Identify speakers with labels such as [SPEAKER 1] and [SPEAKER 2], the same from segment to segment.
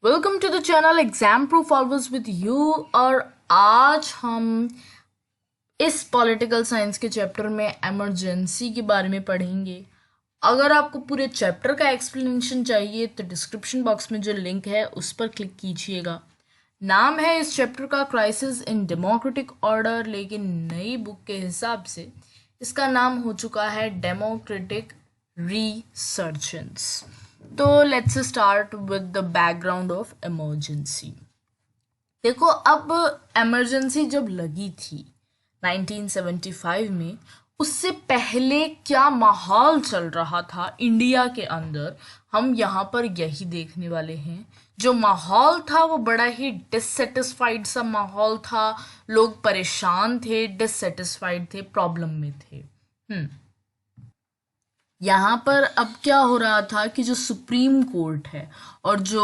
[SPEAKER 1] Welcome to the channel exam proof always with you. और आज हम इस पॉलिटिकल साइंस के चैप्टर में इमरजेंसी के बारे में पढ़ेंगे। अगर आपको पूरे चैप्टर का एक्सप्लेनेशन चाहिए तो डिस्क्रिप्शन बॉक्स में जो लिंक है उस पर क्लिक कीजिएगा। नाम है इस चैप्टर का क्राइसिस इन डेमोक्रेटिक ऑर्डर, लेकिन नई बुक के हिसाब से इसका नाम हो चुका है डेमोक्रेटिक रिसर्जेंस। तो let's start with the background of emergency. देखो, अब इमरजेंसी जब लगी थी 1975 में, उससे पहले क्या माहौल चल रहा था इंडिया के अंदर, हम यहाँ पर यही देखने वाले हैं। जो माहौल था वो बड़ा ही डिससेटिस्फाइड सा माहौल था। लोग परेशान थे, डिससेटिस्फाइड थे, प्रॉब्लम में थे। यहाँ पर अब क्या हो रहा था कि जो सुप्रीम कोर्ट है और जो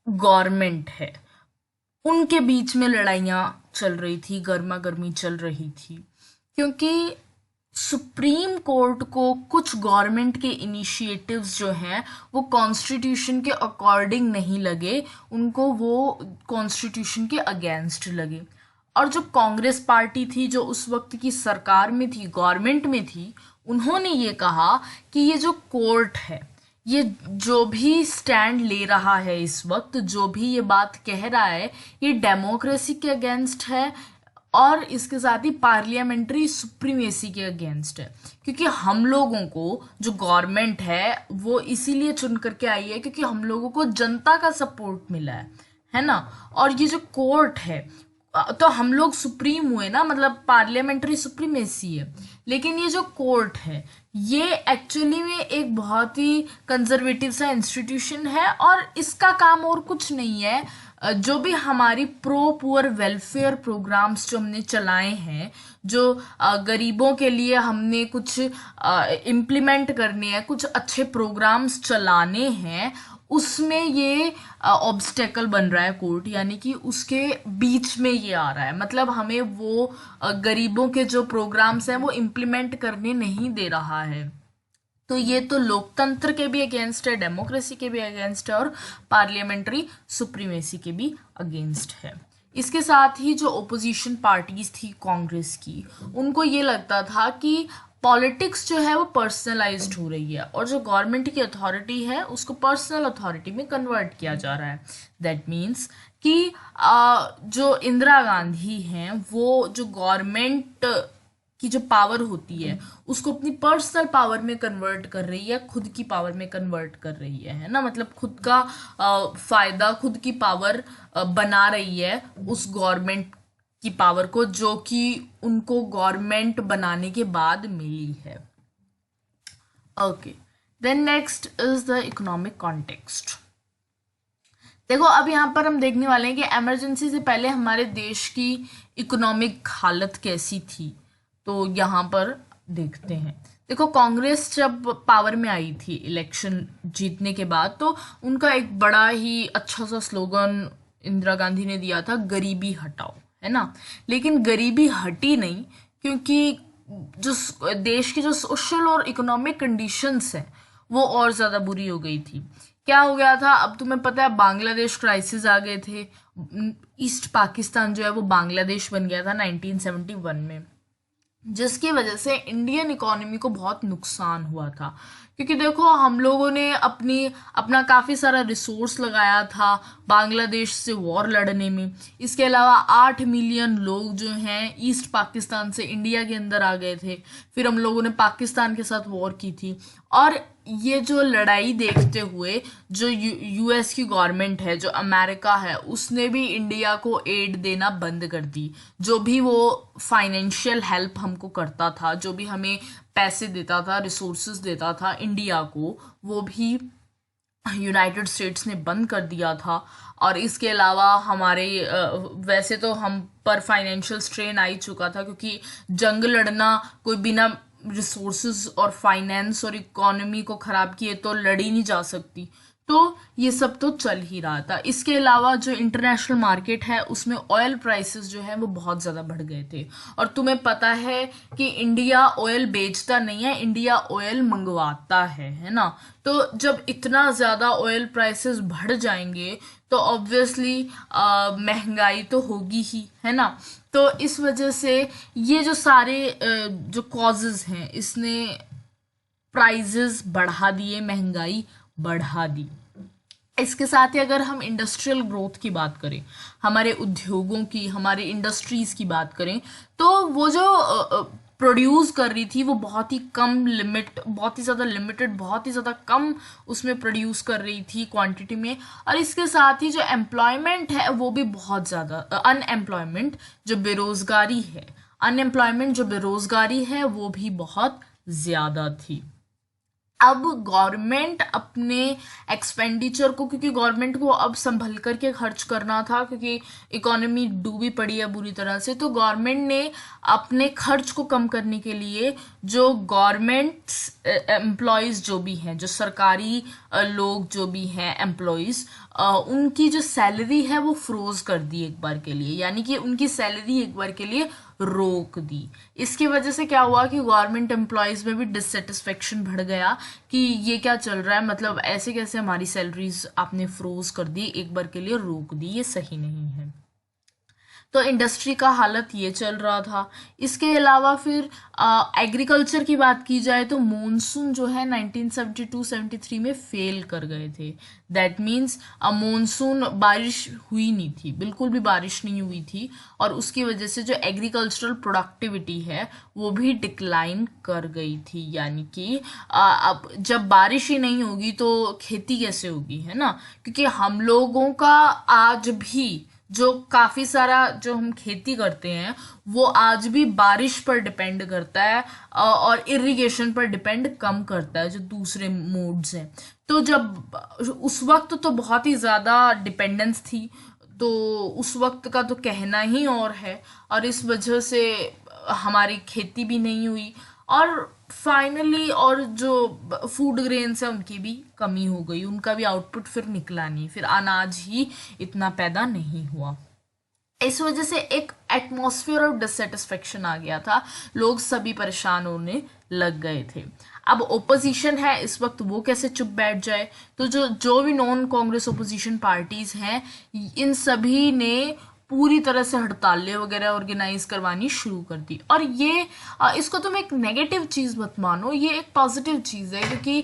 [SPEAKER 1] गवर्नमेंट है उनके बीच में लड़ाइयाँ चल रही थी, गर्मा गर्मी चल रही थी, क्योंकि सुप्रीम कोर्ट को कुछ गवर्नमेंट के इनिशिएटिव्स जो हैं वो कॉन्स्टिट्यूशन के अकॉर्डिंग नहीं लगे, उनको वो कॉन्स्टिट्यूशन के अगेंस्ट लगे। और जो कांग्रेस पार्टी थी, जो उस वक्त की सरकार में थी, गवर्नमेंट में थी, उन्होंने ये कहा कि ये जो कोर्ट है, ये जो भी स्टैंड ले रहा है इस वक्त, जो भी ये बात कह रहा है, ये डेमोक्रेसी के अगेंस्ट है और इसके साथ ही पार्लियामेंट्री सुप्रीमेसी के अगेंस्ट है। क्योंकि हम लोगों को जो गवर्नमेंट है वो इसीलिए चुन करके आई है क्योंकि हम लोगों को जनता का सपोर्ट मिला है ना। और ये जो कोर्ट है, तो हम लोग सुप्रीम हुए ना, मतलब पार्लियामेंट्री सुप्रीमेसी है। लेकिन ये जो कोर्ट है ये एक्चुअली में एक बहुत ही कंजर्वेटिव सा इंस्टीट्यूशन है और इसका काम और कुछ नहीं है। जो भी हमारी प्रो पुअर वेलफेयर प्रोग्राम्स जो हमने चलाए हैं, जो गरीबों के लिए हमने कुछ इम्प्लीमेंट करने हैं, कुछ अच्छे प्रोग्राम्स चलाने हैं, उसमें ये ऑब्स्टेकल बन रहा है कोर्ट, यानी कि उसके बीच में ये आ रहा है। मतलब हमें वो गरीबों के जो प्रोग्राम्स हैं वो इम्प्लीमेंट करने नहीं दे रहा है। तो ये तो लोकतंत्र के भी अगेंस्ट है, डेमोक्रेसी के भी अगेंस्ट है और पार्लियामेंट्री सुप्रीमेसी के भी अगेंस्ट है। इसके साथ ही जो ओपोजिशन पार्टीज थी कांग्रेस की, उनको ये लगता था कि पॉलिटिक्स जो है वो पर्सनलाइज्ड हो रही है और जो गवर्नमेंट की अथॉरिटी है उसको पर्सनल अथॉरिटी में कन्वर्ट किया जा रहा है। दैट मीन्स कि जो इंदिरा गांधी हैं वो जो गवर्नमेंट की जो पावर होती है उसको अपनी पर्सनल पावर में कन्वर्ट कर रही है, खुद की पावर में कन्वर्ट कर रही है ना। मतलब खुद का फायदा, खुद की पावर बना रही है उस गवर्नमेंट की पावर को, जो कि उनको गवर्नमेंट बनाने के बाद मिली है। Okay, then next is the economic context. देखो, अब यहाँ पर हम देखने वाले हैं कि इमरजेंसी से पहले हमारे देश की इकोनॉमिक हालत कैसी थी। तो यहाँ पर देखते हैं। देखो, कांग्रेस जब पावर में आई थी इलेक्शन जीतने के बाद, तो उनका एक बड़ा ही अच्छा सा स्लोगन इंदिरा गांधी ने दिया था, गरीबी हटाओ, है ना। लेकिन गरीबी हटी नहीं, क्योंकि जो देश की जो सोशल और इकोनॉमिक कंडीशंस हैं वो और ज़्यादा बुरी हो गई थी। क्या हो गया था, अब तुम्हें पता है, बांग्लादेश क्राइसिस आ गए थे। ईस्ट पाकिस्तान जो है वो बांग्लादेश बन गया था 1971 में, जिसकी वजह से इंडियन इकोनॉमी को बहुत नुकसान हुआ था। क्योंकि देखो, हम लोगों ने अपना काफ़ी सारा रिसोर्स लगाया था बांग्लादेश से वॉर लड़ने में। इसके अलावा 8 मिलियन लोग जो हैं ईस्ट पाकिस्तान से इंडिया के अंदर आ गए थे। फिर हम लोगों ने पाकिस्तान के साथ वॉर की थी। और ये जो लड़ाई देखते हुए जो यूएस की गवर्नमेंट है, जो अमेरिका है, उसने भी इंडिया को एड देना बंद कर दी। जो भी वो फाइनेंशियल हेल्प हमको करता था, जो भी हमें पैसे देता था, रिसोर्सेज देता था इंडिया को, वो भी यूनाइटेड स्टेट्स ने बंद कर दिया था। और इसके अलावा हमारे वैसे तो हम पर फाइनेंशियल स्ट्रेन आ ही चुका था, क्योंकि जंग लड़ना कोई बिना रिसोर्सेज और फाइनेंस और इकोनॉमी को ख़राब किए तो लड़ी नहीं जा सकती। तो ये सब तो चल ही रहा था। इसके अलावा जो इंटरनेशनल मार्केट है उसमें ऑयल प्राइसेस जो है वो बहुत ज़्यादा बढ़ गए थे। और तुम्हें पता है कि इंडिया ऑयल बेचता नहीं है, इंडिया ऑयल मंगवाता है ना। तो जब इतना ज़्यादा ऑयल प्राइसेस बढ़ जाएंगे तो ऑब्वियसली महंगाई तो होगी ही, है ना। तो इस वजह से ये जो सारे जो कॉजेज हैं इसने प्राइजेस बढ़ा दिए, महंगाई बढ़ा दी। इसके साथ ही अगर हम इंडस्ट्रियल ग्रोथ की बात करें, हमारे उद्योगों की, हमारे इंडस्ट्रीज की बात करें, तो वो जो प्रोड्यूस कर रही थी वो बहुत ही कम लिमिट, बहुत ही ज़्यादा लिमिटेड, बहुत ही ज़्यादा कम उसमें प्रोड्यूस कर रही थी क्वांटिटी में। और इसके साथ ही जो एम्प्लॉयमेंट है वो भी बहुत ज़्यादा, अनएम्प्लॉयमेंट जो बेरोज़गारी है, अनएम्प्लॉयमेंट जो बेरोज़गारी है वो भी बहुत ज़्यादा थी। अब गवर्नमेंट अपने एक्सपेंडिचर को, क्योंकि गवर्नमेंट को अब संभल करके खर्च करना था क्योंकि इकोनॉमी डूबी पड़ी है बुरी तरह से, तो गवर्नमेंट ने अपने खर्च को कम करने के लिए जो गवर्नमेंट एम्प्लॉयज़ जो भी हैं, जो सरकारी लोग जो भी हैं एम्प्लॉयज़, उनकी जो सैलरी है वो फ्रोज कर दी एक बार के लिए, यानी कि उनकी सैलरी एक बार के लिए रोक दी। इसकी वजह से क्या हुआ कि गवर्नमेंट एम्प्लॉयज़ में भी डिससेटिस्फेक्शन बढ़ गया कि ये क्या चल रहा है, मतलब ऐसे कैसे हमारी सैलरीज आपने फ्रोज कर दी, एक बार के लिए रोक दी, ये सही नहीं है। तो इंडस्ट्री का हालत ये चल रहा था। इसके अलावा फिर एग्रीकल्चर की बात की जाए तो मॉनसून जो है 1972-73 में फेल कर गए थे। दैट मीन्स मॉनसून, बारिश हुई नहीं थी, बिल्कुल भी बारिश नहीं हुई थी, और उसकी वजह से जो एग्रीकल्चरल प्रोडक्टिविटी है वो भी डिक्लाइन कर गई थी। यानी कि अब जब बारिश ही नहीं होगी तो खेती कैसे होगी, है ना। क्योंकि हम लोगों का आज भी जो काफ़ी सारा जो हम खेती करते हैं वो आज भी बारिश पर डिपेंड करता है, और इरिगेशन पर डिपेंड कम करता है जो दूसरे मोड्स हैं। तो जब उस वक्त तो बहुत ही ज़्यादा डिपेंडेंस थी, तो उस वक्त का तो कहना ही और है, और इस वजह से हमारी खेती भी नहीं हुई, और फाइनली और जो फूड ग्रेन्स है उनकी भी कमी हो गई, उनका भी आउटपुट फिर निकला नहीं, फिर अनाज ही इतना पैदा नहीं हुआ। इस वजह से एक एटमॉस्फेयर ऑफ डिससेटिस्फेक्शन आ गया था, लोग सभी परेशान होने लग गए थे। अब ओपोजिशन है इस वक्त, वो कैसे चुप बैठ जाए। तो जो जो भी नॉन कांग्रेस ओपोजिशन पार्टीज हैं, इन सभी ने पूरी तरह से हड़तालें वगैरह ऑर्गेनाइज करवानी शुरू कर दी। और ये इसको तुम एक नेगेटिव चीज़ मत मानो, ये एक पॉजिटिव चीज़ है, क्योंकि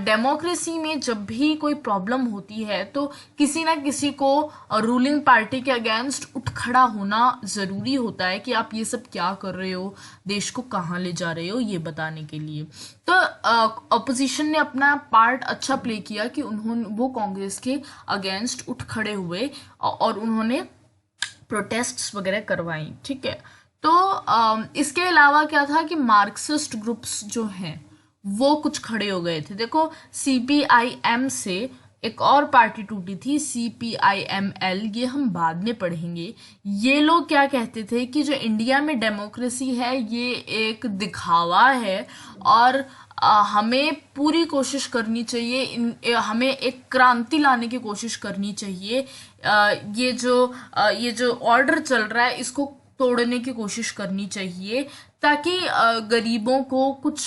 [SPEAKER 1] डेमोक्रेसी में जब भी कोई प्रॉब्लम होती है तो किसी ना किसी को रूलिंग पार्टी के अगेंस्ट उठ खड़ा होना ज़रूरी होता है कि आप ये सब क्या कर रहे हो, देश को कहाँ ले जा रहे हो, ये बताने के लिए। तो अपोजिशन ने अपना पार्ट अच्छा प्ले किया कि वो कांग्रेस के अगेंस्ट उठ खड़े हुए और उन्होंने प्रोटेस्ट्स वगैरह करवाई, ठीक है। तो इसके अलावा क्या था कि मार्क्सिस्ट ग्रुप्स जो हैं वो कुछ खड़े हो गए थे। देखो, CPIM से एक और पार्टी टूटी थी, CPIML, ये हम बाद में पढ़ेंगे। ये लोग क्या कहते थे कि जो इंडिया में डेमोक्रेसी है ये एक दिखावा है, और हमें पूरी कोशिश करनी चाहिए, हमें एक क्रांति लाने की कोशिश करनी चाहिए। ये जो ऑर्डर चल रहा है इसको तोड़ने की कोशिश करनी चाहिए, ताकि गरीबों को कुछ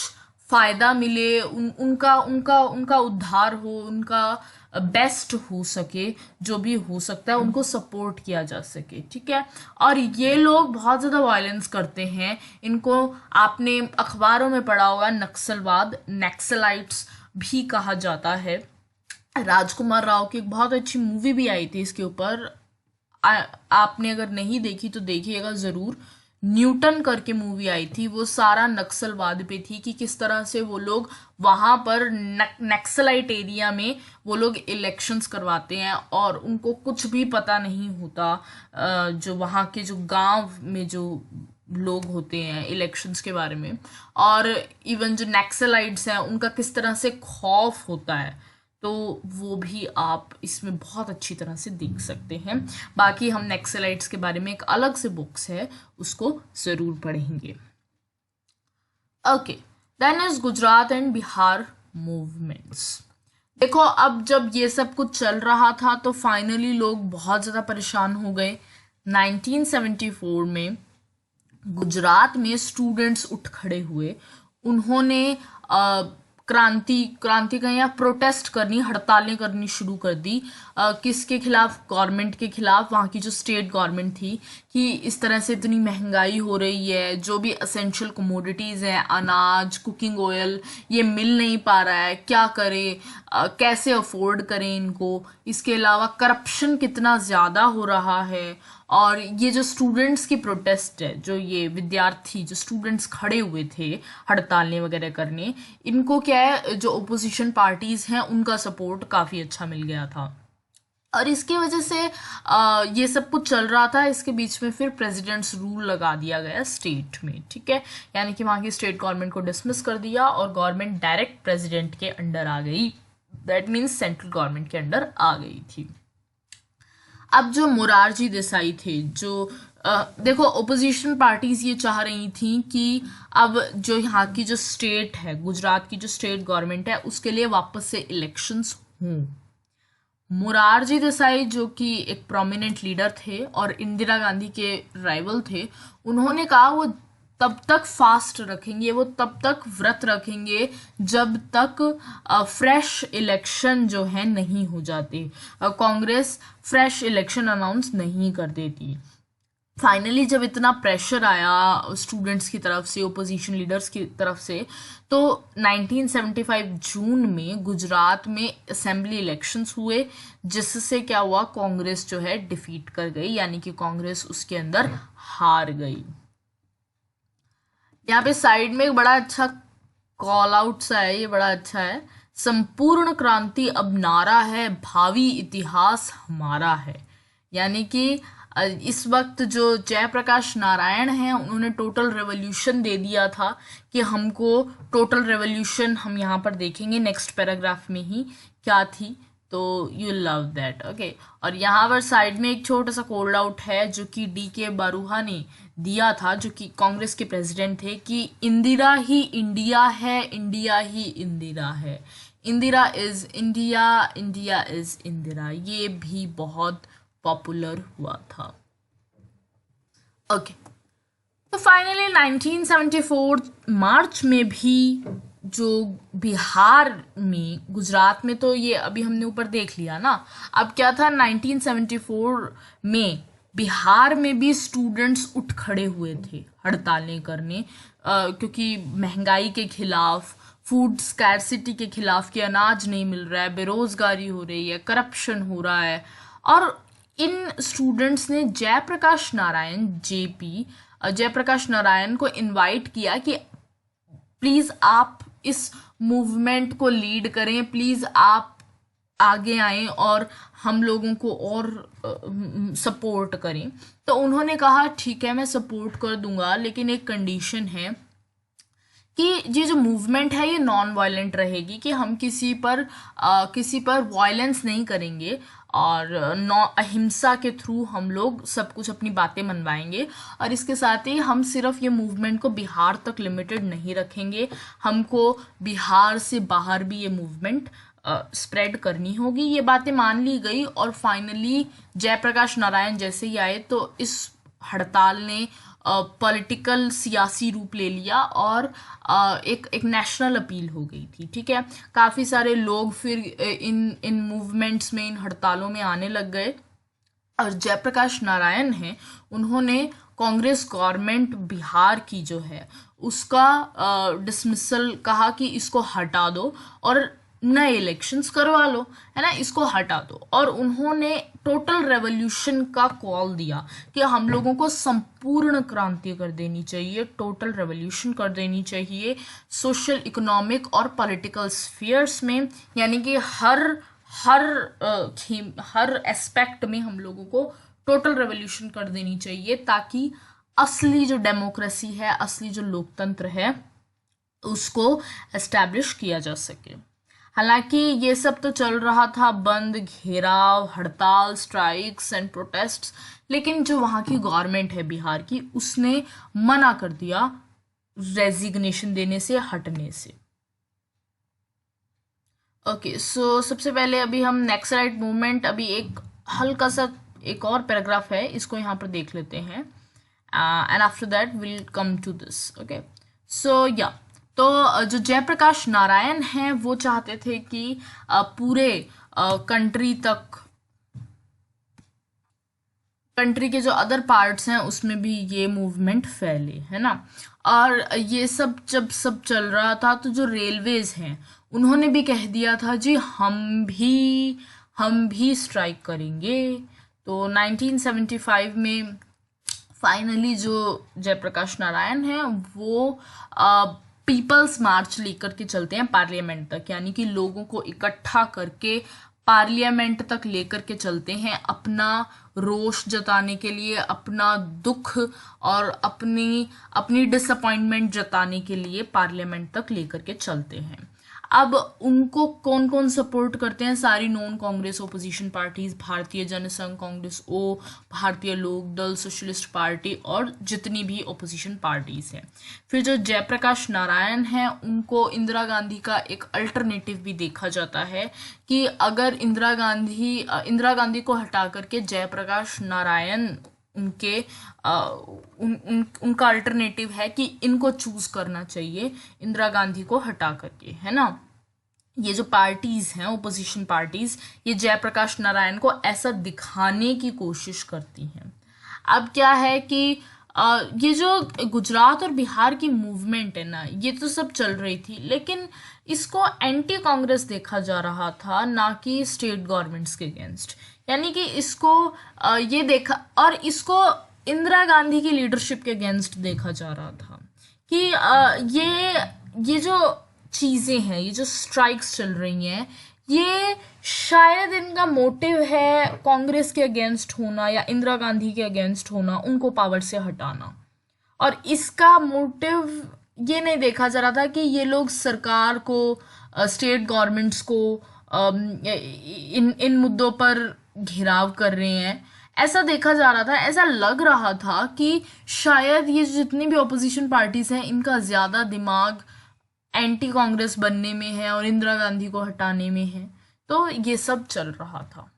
[SPEAKER 1] फायदा मिले, उनका उनका उनका उद्धार हो, उनका बेस्ट हो सके, जो भी हो सकता है उनको सपोर्ट किया जा सके, ठीक है। और ये लोग बहुत ज़्यादा वायलेंस करते हैं, इनको आपने अखबारों में पढ़ा होगा, नक्सलवाद, नक्सलाइट्स भी कहा जाता है। राजकुमार राव की एक बहुत अच्छी मूवी भी आई थी इसके ऊपर, आपने अगर नहीं देखी तो देखिएगा ज़रूर। न्यूटन करके मूवी आई थी, वो सारा नक्सलवाद पे थी कि किस तरह से वो लोग वहाँ पर नक्सलाइट एरिया में वो लोग इलेक्शंस करवाते हैं और उनको कुछ भी पता नहीं होता, जो वहाँ के जो गांव में जो लोग होते हैं इलेक्शंस के बारे में, और इवन जो नक्सलाइट्स हैं उनका किस तरह से खौफ होता है, तो वो भी आप इसमें बहुत अच्छी तरह से देख सकते हैं। बाकी हम नक्सलाइट्स के बारे में एक अलग से बुक्स है, उसको ज़रूर पढ़ेंगे। Okay, then is Gujarat and Bihar movements. देखो, अब जब ये सब कुछ चल रहा था तो फाइनली लोग बहुत ज़्यादा परेशान हो गए। 1974 में गुजरात में स्टूडेंट्स उठ खड़े हुए। उन्होंने क्रांति कहें या प्रोटेस्ट करनी, हड़तालें करनी शुरू कर दी। किसके खिलाफ? गवर्नमेंट के खिलाफ, वहाँ की जो स्टेट गवर्नमेंट थी, कि इस तरह से इतनी महंगाई हो रही है, जो भी असेंशियल कमोडिटीज़ हैं, अनाज, कुकिंग ऑयल, ये मिल नहीं पा रहा है, क्या करें, कैसे अफोर्ड करें इनको। इसके अलावा करप्शन कितना ज़्यादा हो रहा है। और ये जो स्टूडेंट्स की प्रोटेस्ट है, जो ये विद्यार्थी, जो स्टूडेंट्स खड़े हुए थे हड़तालें वगैरह करने, इनको क्या है, जो ओपोजिशन पार्टीज हैं उनका सपोर्ट काफ़ी अच्छा मिल गया था। और इसकी वजह से ये सब कुछ चल रहा था। इसके बीच में फिर प्रेसिडेंट्स रूल लगा दिया गया स्टेट में, ठीक है, यानी कि वहाँ की स्टेट गवर्नमेंट को डिसमिस कर दिया और गवर्नमेंट डायरेक्ट प्रेसिडेंट के अंडर आ गई। दैट मीन्स सेंट्रल गवर्नमेंट के अंडर आ गई थी। अब जो मोरारजी देसाई थे, जो देखो, ओपोजिशन पार्टीज ये चाह रही थी कि अब जो यहाँ की जो स्टेट है, गुजरात की जो स्टेट गवर्नमेंट है, उसके लिए वापस से इलेक्शंस हों। मोरारजी देसाई, जो कि एक प्रोमिनेंट लीडर थे और इंदिरा गांधी के राइवल थे, उन्होंने कहा वो तब तक फास्ट रखेंगे, वो तब तक व्रत रखेंगे जब तक फ्रेश इलेक्शन जो है नहीं हो जाते, कांग्रेस फ्रेश इलेक्शन अनाउंस नहीं कर देती। फाइनली जब इतना प्रेशर आया स्टूडेंट्स की तरफ से, ओपोजिशन लीडर्स की तरफ से, तो 1975 जून में गुजरात में असेंबली इलेक्शंस हुए, जिससे क्या हुआ, कांग्रेस जो है डिफीट कर गई, यानी कि कांग्रेस उसके अंदर हार गई। यहाँ पे साइड में एक बड़ा अच्छा कॉल आउट सा है, ये बड़ा अच्छा है। संपूर्ण क्रांति अब नारा है, भावी इतिहास हमारा है। यानी कि इस वक्त जो जयप्रकाश नारायण हैं, उन्होंने टोटल रेवोल्यूशन दे दिया था कि हमको टोटल रेवोल्यूशन हम यहाँ पर देखेंगे नेक्स्ट पैराग्राफ में ही क्या थी, तो यू लव दैट, ओके। और यहाँ पर साइड में एक छोटा सा कोल्ड आउट है जो कि DK बारूहा ने दिया था, जो कि कांग्रेस के प्रेसिडेंट थे, कि इंदिरा ही इंडिया है, इंडिया ही इंदिरा है, Indira is India, India is Indira. ये भी बहुत पॉपुलर हुआ था, ओके। तो फाइनली 1974 मार्च में भी जो बिहार में, गुजरात में तो ये अभी हमने ऊपर देख लिया ना, अब क्या था, 1974 में बिहार में भी स्टूडेंट्स उठ खड़े हुए थे हड़तालें करने, क्योंकि महंगाई के खिलाफ, फूड स्कैरसिटी के खिलाफ, कि अनाज नहीं मिल रहा है, बेरोजगारी हो रही है, करप्शन हो रहा है। और इन स्टूडेंट्स ने जयप्रकाश नारायण, JP जयप्रकाश नारायण को इनवाइट किया कि प्लीज आप इस मूवमेंट को लीड करें, प्लीज आप आगे आएं और हम लोगों को और सपोर्ट करें। तो उन्होंने कहा ठीक है, मैं सपोर्ट कर दूंगा, लेकिन एक कंडीशन है कि ये जो मूवमेंट है ये नॉन वायलेंट रहेगी, कि हम किसी पर वायलेंस नहीं करेंगे और अहिंसा के थ्रू हम लोग सब कुछ अपनी बातें मनवाएंगे। और इसके साथ ही हम सिर्फ ये मूवमेंट को बिहार तक लिमिटेड नहीं रखेंगे, हमको बिहार से बाहर भी ये मूवमेंट स्प्रेड करनी होगी। ये बातें मान ली गई और फाइनली जयप्रकाश नारायण जैसे ही आए तो इस हड़ताल ने पॉलिटिकल सियासी रूप ले लिया और एक नेशनल अपील हो गई थी, ठीक है। काफ़ी सारे लोग फिर इन मूवमेंट्स में, इन हड़तालों में आने लग गए। और जयप्रकाश नारायण हैं, उन्होंने कांग्रेस गवर्नमेंट बिहार की जो है उसका डिसमिसल, कहा कि इसको हटा दो और नए इलेक्शंस करवा लो, है ना, इसको हटा दो। और उन्होंने टोटल रेवोल्यूशन का कॉल दिया कि हम लोगों को संपूर्ण क्रांति कर देनी चाहिए, टोटल रेवोल्यूशन कर देनी चाहिए सोशल, इकोनॉमिक और पॉलिटिकल स्फीयर्स में, यानी कि हर एस्पेक्ट में हम लोगों को टोटल रेवोल्यूशन कर देनी चाहिए, ताकि असली जो डेमोक्रेसी है, असली जो लोकतंत्र है, उसको एस्टैब्लिश किया जा सके। हालांकि ये सब तो चल रहा था, बंद, घेराव, हड़ताल, स्ट्राइक्स एंड प्रोटेस्ट्स, लेकिन जो वहाँ की गवर्नमेंट है बिहार की, उसने मना कर दिया रेजिग्नेशन देने से, हटने से, ओके, सो सबसे पहले अभी हम नक्सलाइट मूवमेंट, अभी एक हल्का सा एक और पैराग्राफ है, इसको यहाँ पर देख लेते हैं, and after that will come to this. Okay, so yeah, तो जो जयप्रकाश नारायण हैं वो चाहते थे कि पूरे कंट्री तक, कंट्री के जो अदर पार्ट्स हैं उसमें भी ये मूवमेंट फैले, है ना। और ये सब जब सब चल रहा था तो जो रेलवेज हैं उन्होंने भी कह दिया था जी हम भी स्ट्राइक करेंगे। तो 1975 में फाइनली जो जयप्रकाश नारायण हैं वो पीपल्स मार्च लेकर के चलते हैं पार्लियामेंट तक, यानी कि लोगों को इकट्ठा करके पार्लियामेंट तक लेकर के चलते हैं, अपना रोष जताने के लिए, अपना दुख और अपनी अपनी डिसअपॉइंटमेंट जताने के लिए पार्लियामेंट तक लेकर के चलते हैं। अब उनको कौन कौन सपोर्ट करते हैं? सारी नॉन कांग्रेस ओपोजिशन पार्टीज, भारतीय जनसंघ कांग्रेस ओ, भारतीय लोक दल, सोशलिस्ट पार्टी और जितनी भी ओपोजिशन पार्टीज हैं। फिर जो जयप्रकाश नारायण हैं उनको इंदिरा गांधी का एक अल्टरनेटिव भी देखा जाता है कि अगर इंदिरा गांधी को हटा करके जयप्रकाश नारायण उनके उनका अल्टरनेटिव है कि इनको चूज करना चाहिए इंदिरा गांधी को हटा करके, है ना। ये जो पार्टीज हैं ओपोजिशन पार्टीज, ये जयप्रकाश नारायण को ऐसा दिखाने की कोशिश करती हैं। अब क्या है कि ये जो गुजरात और बिहार की मूवमेंट है ना, ये तो सब चल रही थी, लेकिन इसको एंटी कांग्रेस देखा जा रहा था, ना कि स्टेट गवर्नमेंट्स के अगेंस्ट। यानी कि इसको ये देखा, और इसको इंदिरा गांधी की लीडरशिप के अगेंस्ट देखा जा रहा था कि ये जो चीज़ें हैं, ये जो स्ट्राइक्स चल रही हैं, ये शायद इनका मोटिव है कांग्रेस के अगेंस्ट होना या इंदिरा गांधी के अगेंस्ट होना, उनको पावर से हटाना। और इसका मोटिव ये नहीं देखा जा रहा था कि ये लोग सरकार को, स्टेट गवर्नमेंट्स को इन मुद्दों पर घेराव कर रहे हैं। ऐसा देखा जा रहा था, ऐसा लग रहा था कि शायद ये जितनी भी ऑपोजिशन पार्टीज हैं इनका ज़्यादा दिमाग एंटी कांग्रेस बनने में है और इंदिरा गांधी को हटाने में है। तो ये सब चल रहा था।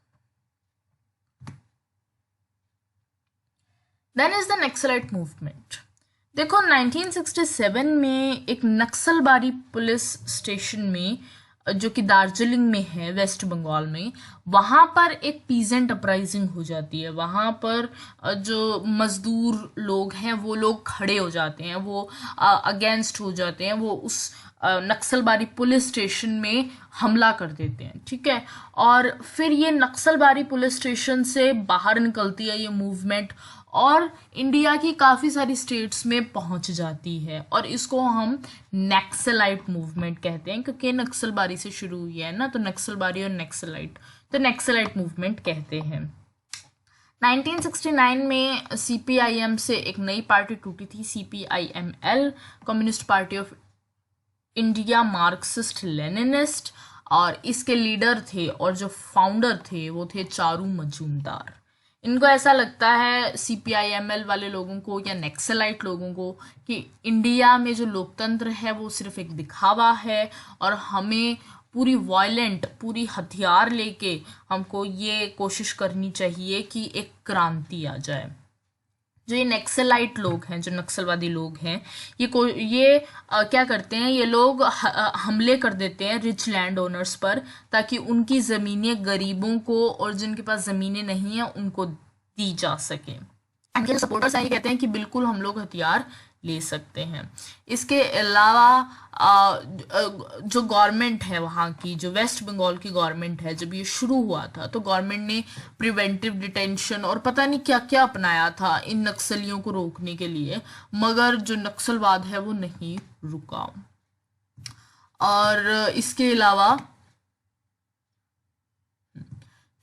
[SPEAKER 1] Then is the Naxalite movement. देखो 1967 में एक नक्सलबारी पुलिस स्टेशन में, जो कि दार्जिलिंग में है वेस्ट बंगाल में, वहाँ पर एक पीजेंट अपराइजिंग हो जाती है। वहाँ पर जो मजदूर लोग हैं वो लोग खड़े हो जाते हैं, वो अगेंस्ट हो जाते हैं, वो उस नक्सलबारी पुलिस स्टेशन में हमला कर देते हैं, ठीक है। और फिर ये नक्सलबारी पुलिस स्टेशन से बाहर निकलती है ये मूवमेंट और इंडिया की काफ़ी सारी स्टेट्स में पहुंच जाती है, और इसको हम नक्सलाइट मूवमेंट कहते हैं, क्योंकि नक्सलबारी से शुरू हुई है ना, तो नक्सलबारी और नक्सलाइट, तो नक्सलाइट मूवमेंट कहते हैं। 1969 में सीपीआईएम से एक नई पार्टी टूटी थी, CPIML, communist party of India Marxist Leninist, और इसके लीडर थे और जो फाउंडर थे वो थे चारू मजूमदार। इनको ऐसा लगता है सीपीआईएमएल वाले लोगों को या नक्सलाइट लोगों को कि इंडिया में जो लोकतंत्र है वो सिर्फ एक दिखावा है और हमें पूरी वायलेंट, पूरी हथियार लेके हमको ये कोशिश करनी चाहिए कि एक क्रांति आ जाए। जो ये नक्सलाइट लोग हैं, जो नक्सलवादी लोग हैं, क्या करते हैं, ये लोग हमले कर देते हैं रिच लैंड ओनर्स पर, ताकि उनकी ज़मीनें गरीबों को और जिनके पास ज़मीनें नहीं हैं उनको दी जा सके। इनके सपोर्टर्स हैं, ये कहते हैं कि बिल्कुल हम लोग हथियार ले सकते हैं। इसके अलावा जो गवर्नमेंट है वहाँ की, जो वेस्ट बंगाल की गवर्नमेंट है, जब ये शुरू हुआ था तो गवर्नमेंट ने प्रिवेंटिव डिटेंशन और पता नहीं क्या क्या अपनाया था इन नक्सलियों को रोकने के लिए, मगर जो नक्सलवाद है वो नहीं रुका। और इसके अलावा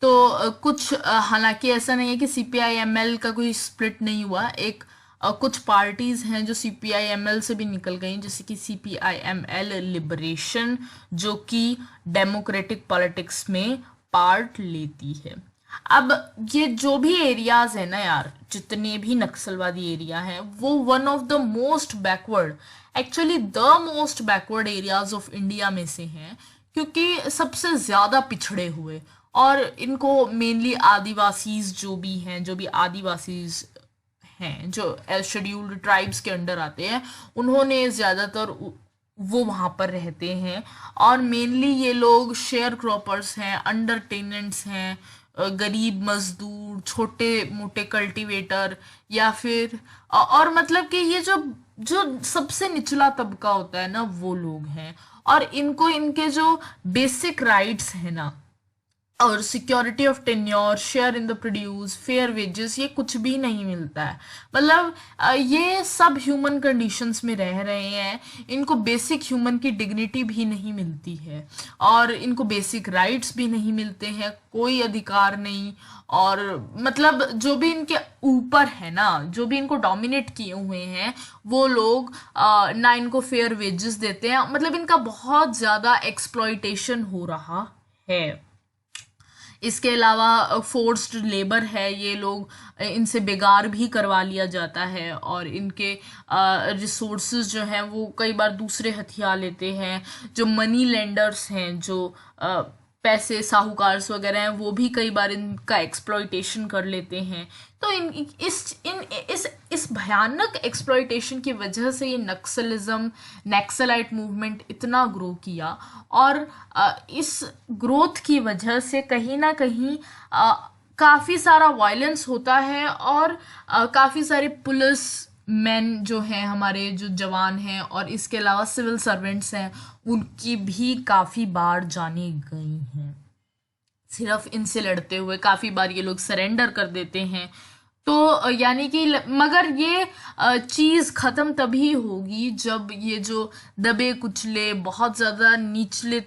[SPEAKER 1] तो कुछ, हालांकि ऐसा नहीं है कि सीपीआईएमएल का कोई स्प्लिट नहीं हुआ, एक कुछ पार्टीज हैं जो सीपीआईएमएल से भी निकल गई, जैसे कि सीपीआईएमएल लिबरेशन, जो कि डेमोक्रेटिक पॉलिटिक्स में पार्ट लेती है। अब ये जो भी एरियाज है ना यार, जितने भी नक्सलवादी एरिया हैं, वो one of the most backward, actually the most backward areas of India में से हैं, क्योंकि सबसे ज़्यादा पिछड़े हुए, और इनको मेनली आदिवासीज जो भी हैं, जो भी आदिवासीज हैं जो शेड्यूल्ड ट्राइब्स के अंडर आते हैं, उन्होंने ज़्यादातर वो वहाँ पर रहते हैं। और मेनली ये लोग शेयर क्रॉपर्स हैं, अंडर टेनेंट्स हैं, गरीब मजदूर, छोटे मोटे कल्टीवेटर, या फिर और मतलब कि ये जो जो सबसे निचला तबका होता है ना, वो लोग हैं। और इनको इनके जो बेसिक राइट्स हैं ना, और security of tenure, share in the produce, fair wages, ये कुछ भी नहीं मिलता है। मतलब ये सब ह्यूमन कंडीशंस में रह रहे हैं, इनको बेसिक ह्यूमन की डिग्निटी भी नहीं मिलती है, और इनको बेसिक राइट्स भी नहीं मिलते हैं, कोई अधिकार नहीं। और मतलब जो भी इनके ऊपर है ना, जो भी इनको डोमिनेट किए हुए हैं, वो लोग ना इनको फेयर वेजेस देते हैं, मतलब इनका बहुत ज़्यादा एक्सप्लॉइटेशन हो रहा है। इसके अलावा फोर्स्ड लेबर है, ये लोग, इनसे बेगार भी करवा लिया जाता है, और इनके रिसोर्सेज जो हैं वो कई बार दूसरे हथिया लेते हैं। जो मनी लेंडर्स हैं, जो पैसे साहूकार्स वगैरह हैं, वो भी कई बार इनका एक्सप्लॉइटेशन कर लेते हैं। तो इस भयानक एक्सप्लॉइटेशन की वजह से ये नक्सलाइट मूवमेंट इतना ग्रो किया, और इस ग्रोथ की वजह से कहीं ना कहीं काफ़ी सारा वायलेंस होता है, और काफ़ी सारे पुलिस मैन जो हैं, हमारे जो जवान हैं, और इसके अलावा सिविल सर्वेंट्स हैं, उनकी भी काफ़ी बार जाने गई हैं सिर्फ इनसे लड़ते हुए। काफ़ी बार ये लोग सरेंडर कर देते हैं। तो यानी कि मगर ये चीज़ ख़त्म तभी होगी जब ये जो दबे कुचले बहुत ज़्यादा निचले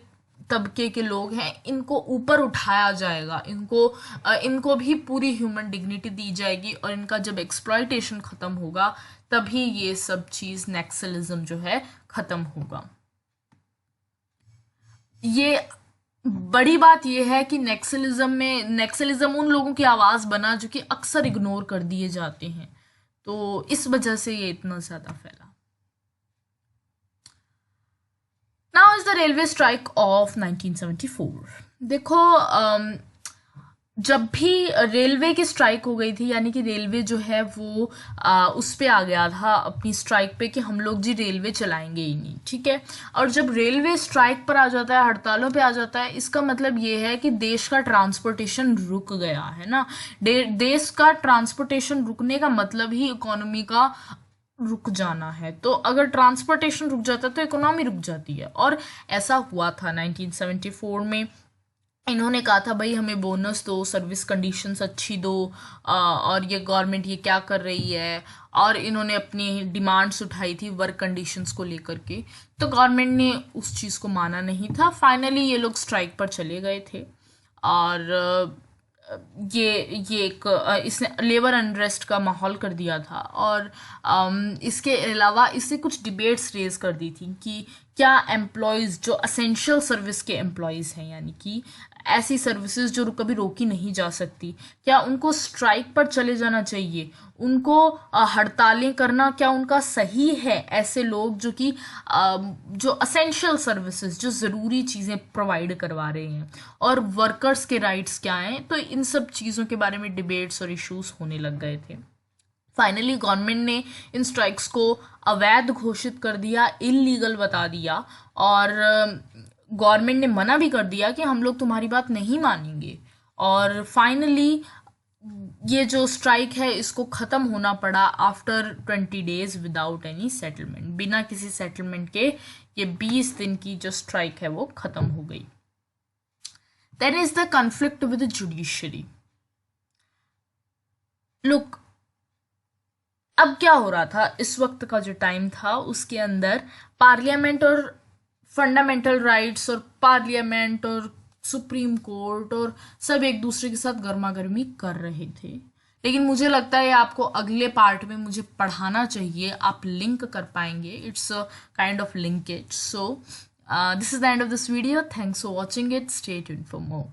[SPEAKER 1] तबके के लोग हैं, इनको ऊपर उठाया जाएगा, इनको भी पूरी ह्यूमन डिग्निटी दी जाएगी, और इनका जब एक्सप्लॉइटेशन ख़त्म होगा तभी ये सब चीज़ नक्सलिज्म जो है ख़त्म होगा। ये बड़ी बात यह है कि नक्सलिज्म उन लोगों की आवाज़ बना जो कि अक्सर इग्नोर कर दिए जाते हैं, तो इस वजह से ये इतना ज़्यादा फैला। Now is the railway strike off 1974। देखो, जब भी रेलवे की स्ट्राइक हो गई थी, यानी कि रेलवे जो है वो उस पे आ गया था अपनी स्ट्राइक पे कि हम लोग जी रेलवे चलाएंगे ही नहीं, ठीक है। और जब रेलवे स्ट्राइक पर आ जाता है, हड़तालों पे आ जाता है, इसका मतलब ये है कि देश का ट्रांसपोर्टेशन रुक गया है ना। देश का ट्रांसपोर्टेशन रुकने का मतलब ही इकोनॉमी का रुक जाना है। तो अगर ट्रांसपोर्टेशन रुक जाता है तो इकोनॉमी रुक जाती है, और ऐसा हुआ था 1974 में। इन्होंने कहा था भाई हमें बोनस दो, सर्विस कंडीशंस अच्छी दो, और ये गवर्नमेंट ये क्या कर रही है। और इन्होंने अपनी डिमांड्स उठाई थी वर्क कंडीशंस को लेकर के, तो गवर्नमेंट ने उस चीज़ को माना नहीं था। फाइनली ये लोग स्ट्राइक पर चले गए थे, और ये एक इसने लेबर अनरेस्ट का माहौल कर दिया था। और इसके अलावा इससे कुछ डिबेट्स रेज कर दी थी कि क्या एम्प्लॉयज़ जो असेंशियल सर्विस के एम्प्लॉयज़ हैं, यानी कि ऐसी सर्विसेज जो कभी रोकी नहीं जा सकती, क्या उनको स्ट्राइक पर चले जाना चाहिए, उनको हड़तालें करना क्या उनका सही है। ऐसे लोग जो कि जो असेंशियल सर्विसेज, जो ज़रूरी चीज़ें प्रोवाइड करवा रहे हैं, और वर्कर्स के राइट्स क्या हैं। तो इन सब चीज़ों के बारे में डिबेट्स और इश्यूज होने लग गए थे। फाइनली गवर्नमेंट ने इन स्ट्राइक्स को अवैध घोषित कर दिया, इल्लीगल बता दिया, और गवर्नमेंट ने मना भी कर दिया कि हम लोग तुम्हारी बात नहीं मानेंगे। और फाइनली ये जो स्ट्राइक है इसको ख़त्म होना पड़ा after 20 days without any settlement. बिना किसी सेटलमेंट के ये 20 दिन की जो स्ट्राइक है वो ख़त्म हो गई। Then is the conflict with the judiciary. Look, अब क्या हो रहा था, इस वक्त का जो टाइम था उसके अंदर पार्लियामेंट और फंडामेंटल राइट्स और पार्लियामेंट और सुप्रीम कोर्ट और सब एक दूसरे के साथ गर्मा गर्मी कर रहे थे। लेकिन मुझे लगता है आपको अगले पार्ट में मुझे पढ़ाना चाहिए, आप लिंक कर पाएंगे, it's a kind of linkage. So this is the end of this video, thanks for watching it, stay tuned for more.